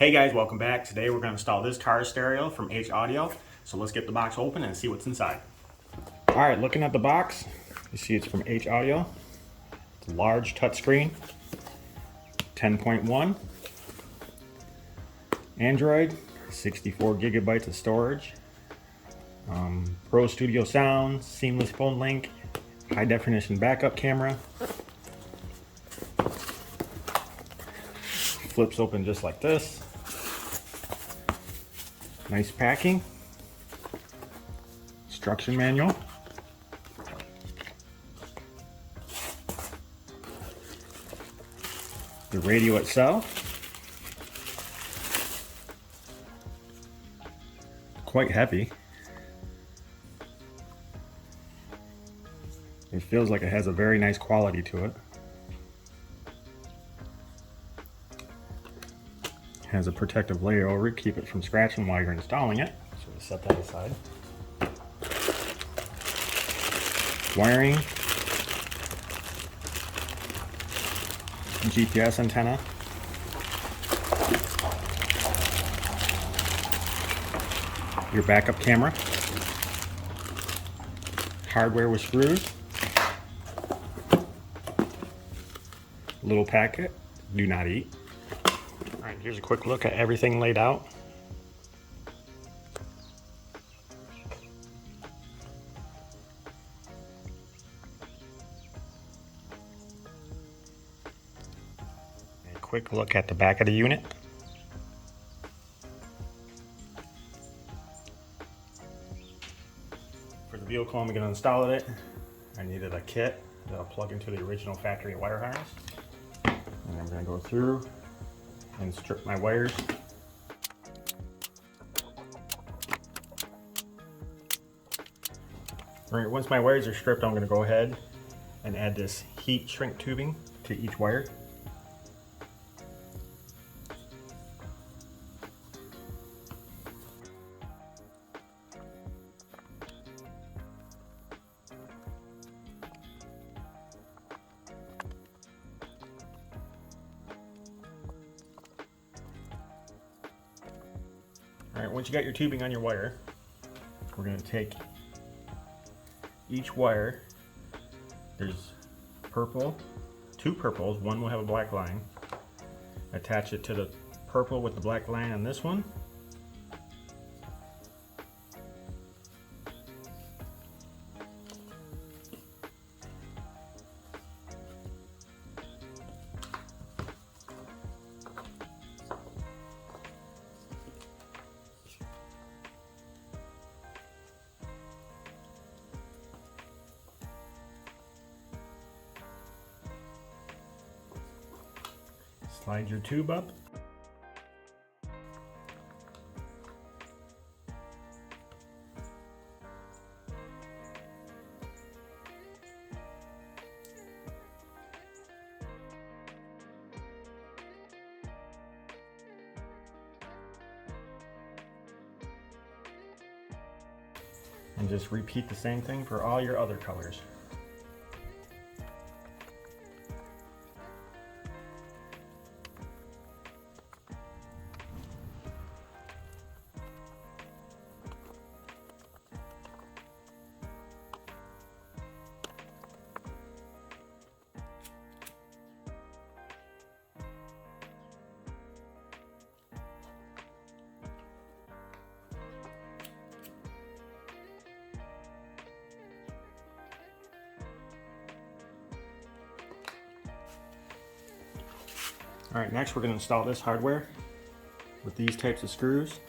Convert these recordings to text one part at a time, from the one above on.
Hey guys, welcome back. Today we're going to install this car stereo from Huadio. So let's get the box open and see what's inside. Alright, looking at the box, you see it's from Huadio. It's a large touchscreen, 10.1. Android, 64 gigabytes of storage. Pro Studio sound, seamless phone link, high definition backup camera. Flips open just like this. Nice packing. Instruction manual. The radio itself. Quite heavy. It feels like it has a very nice quality to it. Has a protective layer over it, keep it from scratching while you're installing it. So we'll set that aside. Wiring. GPS antenna. Your backup camera. Hardware with screws. Little packet. Do not eat. Alright, here's a quick look at everything laid out. A quick look at the back of the unit. For the vehicle I'm going to install it, I needed a kit that'll plug into the original factory wire harness. And I'm going to go through and strip my wires. Alright, once my wires are stripped, I'm going to go ahead and add this heat shrink tubing to each wire. Alright, once you got your tubing on your wire, we're going to take each wire. There's purple, two purples, one will have a black line. Attach it to the purple with the black line on this one. Slide your tube up. And just repeat the same thing for all your other colors. Alright, next we're going to install this hardware with these types of screws.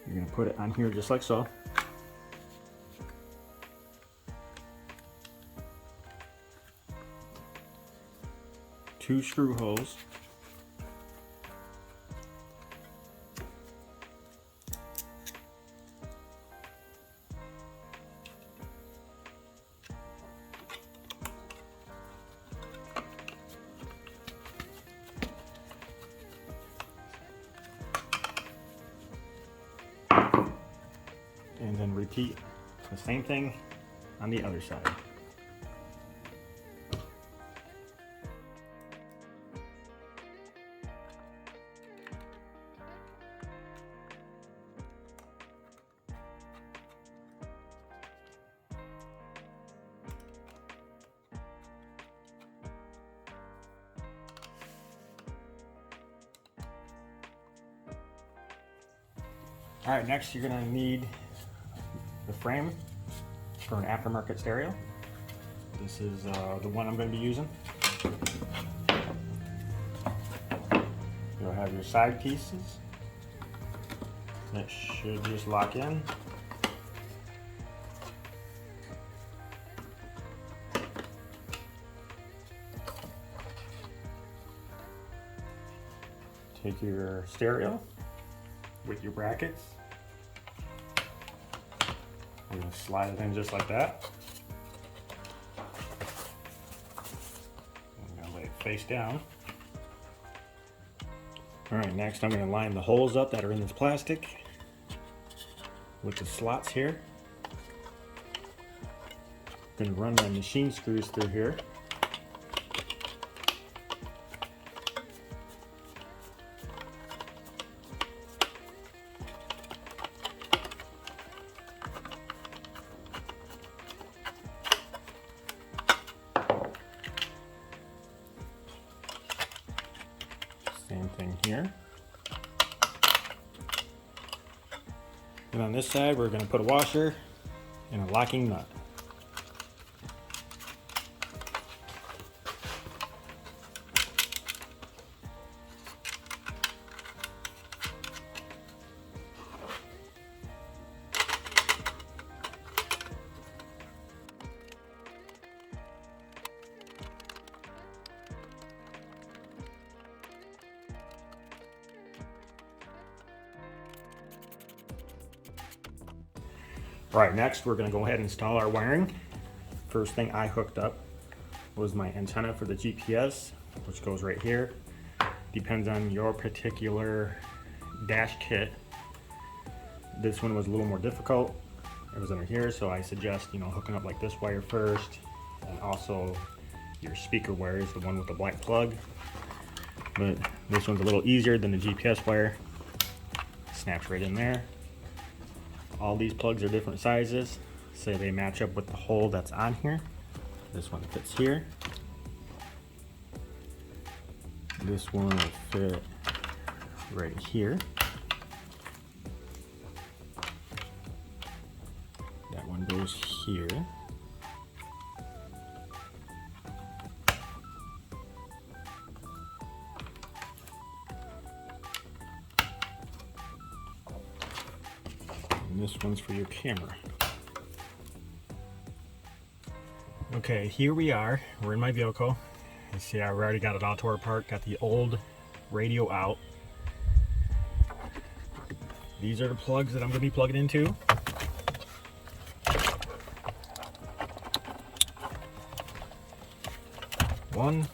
You're going to put it on here just like so. Two screw holes. And then repeat the same thing on the other side. All right, next you're gonna need the frame for an aftermarket stereo. This is the one I'm gonna be using. You'll have your side pieces that should just lock in. Take your stereo with your brackets. I'm going to slide it in just like that. I'm going to lay it face down. Alright, next I'm going to line the holes up that are in this plastic with the slots here. I'm going to run my machine screws through here. Same thing here. And on this side, we're going to put a washer and a locking nut. Right, next we're going to go ahead and install our wiring. First thing I hooked up was my antenna for the GPS, which goes right here. Depends on your particular dash kit. This one was a little more difficult. It was under here, so I suggest, hooking up like this wire first, and also your speaker wire is the one with the black plug. But this one's a little easier than the GPS wire. Snaps right in there. All these plugs are different sizes, so they match up with the hole that's on here. This one fits here. This one will fit right here. That one goes here. And this one's for your camera. Okay, here we are. We're in my vehicle. You see, I've already got it all tore apart. Got the old radio out. These are the plugs that I'm going to be plugging into. One,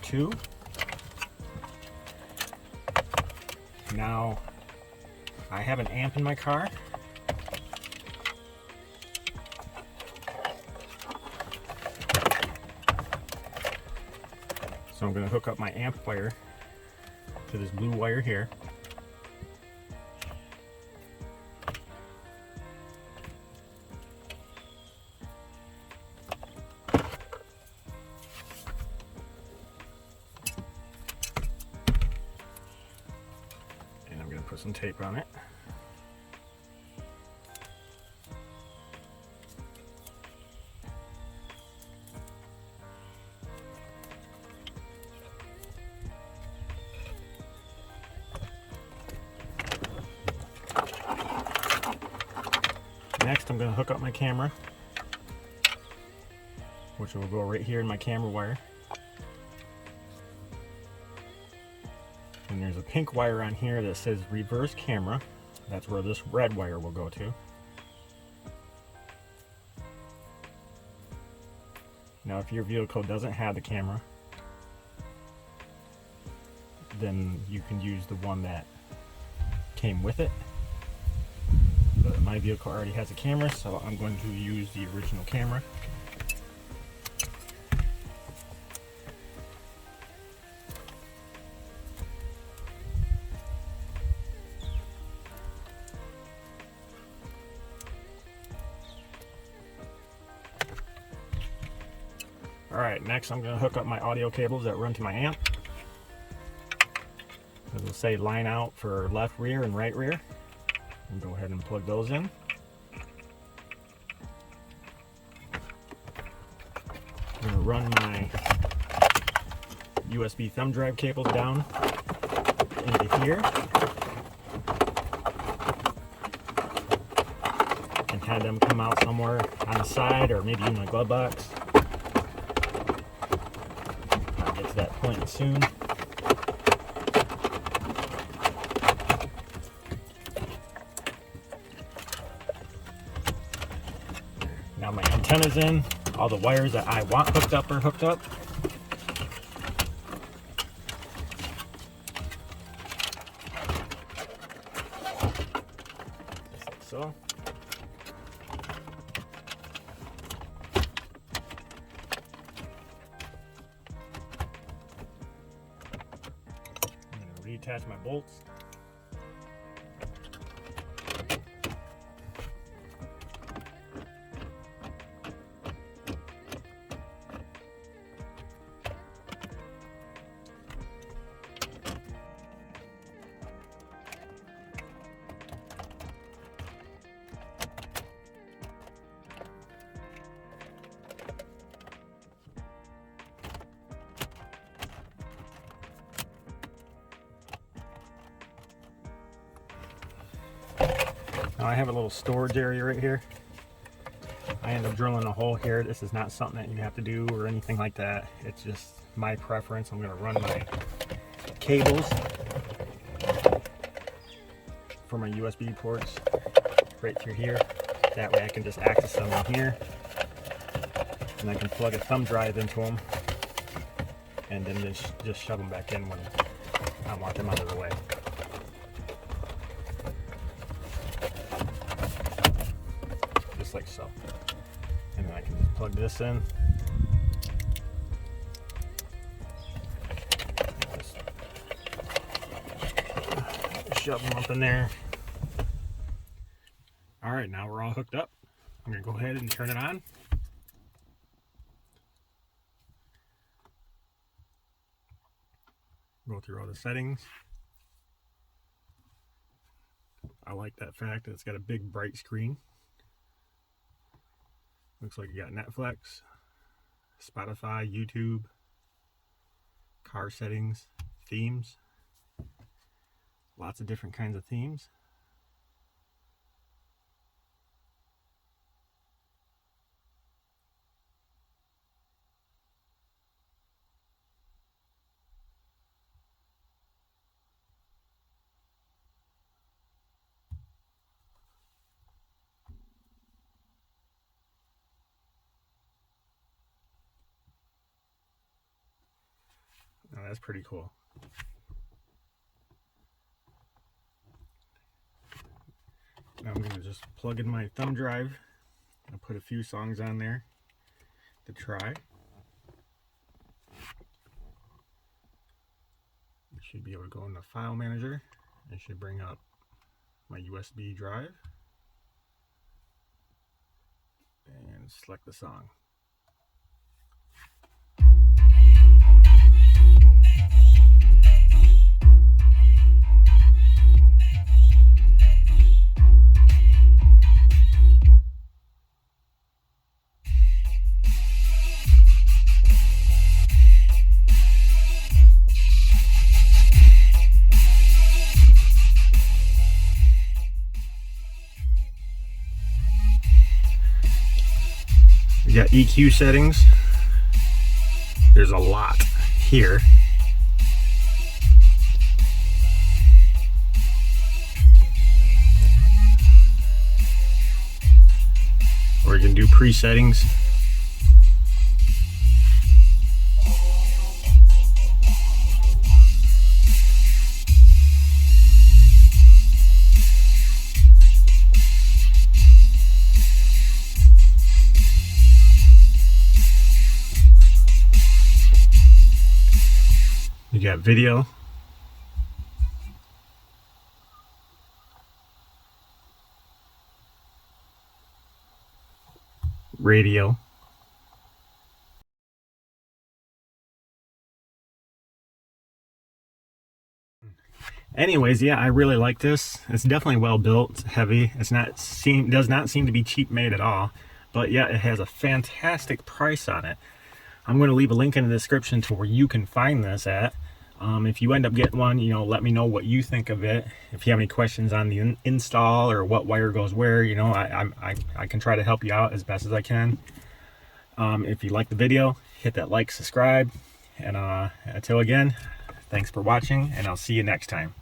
two. Now, I have an amp in my car. So I'm going to hook up my amp wire to this blue wire here. And I'm going to put some tape on it. Next, I'm going to hook up my camera, which will go right here in my camera wire. And there's a pink wire on here that says reverse camera. That's where this red wire will go to. Now, if your vehicle doesn't have the camera, then you can use the one that came with it. But my vehicle already has a camera, so I'm going to use the original camera. Alright, next I'm going to hook up my audio cables that run to my amp. It will say line out for left rear and right rear. And go ahead and plug those in. I'm going to run my USB thumb drive cables down into here and have them come out somewhere on the side or maybe in my glove box. I'll get to that point soon. Now my antenna's in. All the wires that I want hooked up are hooked up. Just like so. I'm going to reattach my bolts. Now I have a little storage area right here. I end up drilling a hole here. This is not something that you have to do or anything like that. It's just my preference. I'm going to run my cables for my USB ports right through here. That way I can just access them in here. And I can plug a thumb drive into them and then just shove them back in when I want them out of the way. Just like so. And then I can just plug this in. Just shove them up in there. Alright, now we're all hooked up. I'm going to go ahead and turn it on. Go through all the settings. I like that fact that it's got a big bright screen. Looks like you got Netflix, Spotify, YouTube, car settings, themes. Lots of different kinds of themes. Oh, that's pretty cool. Now I'm going to just plug in my thumb drive. I'll put a few songs on there to try. You should be able to go in the file manager. It should bring up my USB drive and select the song. We got EQ settings. There's a lot here. Or you can do pre-settings. You got video, radio, Anyways, yeah, I really like this. It's definitely well built. It's heavy. It's not does not seem to be cheap made at all. But yeah, it has a fantastic price on it. I'm going to leave a link in the description to where you can find this at. If you end up getting one, you know, let me know what you think of it. If you have any questions on the install or what wire goes where, you know, I can try to help you out as best as I can. If you like the video, hit that like, subscribe, and until again, thanks for watching, and I'll see you next time.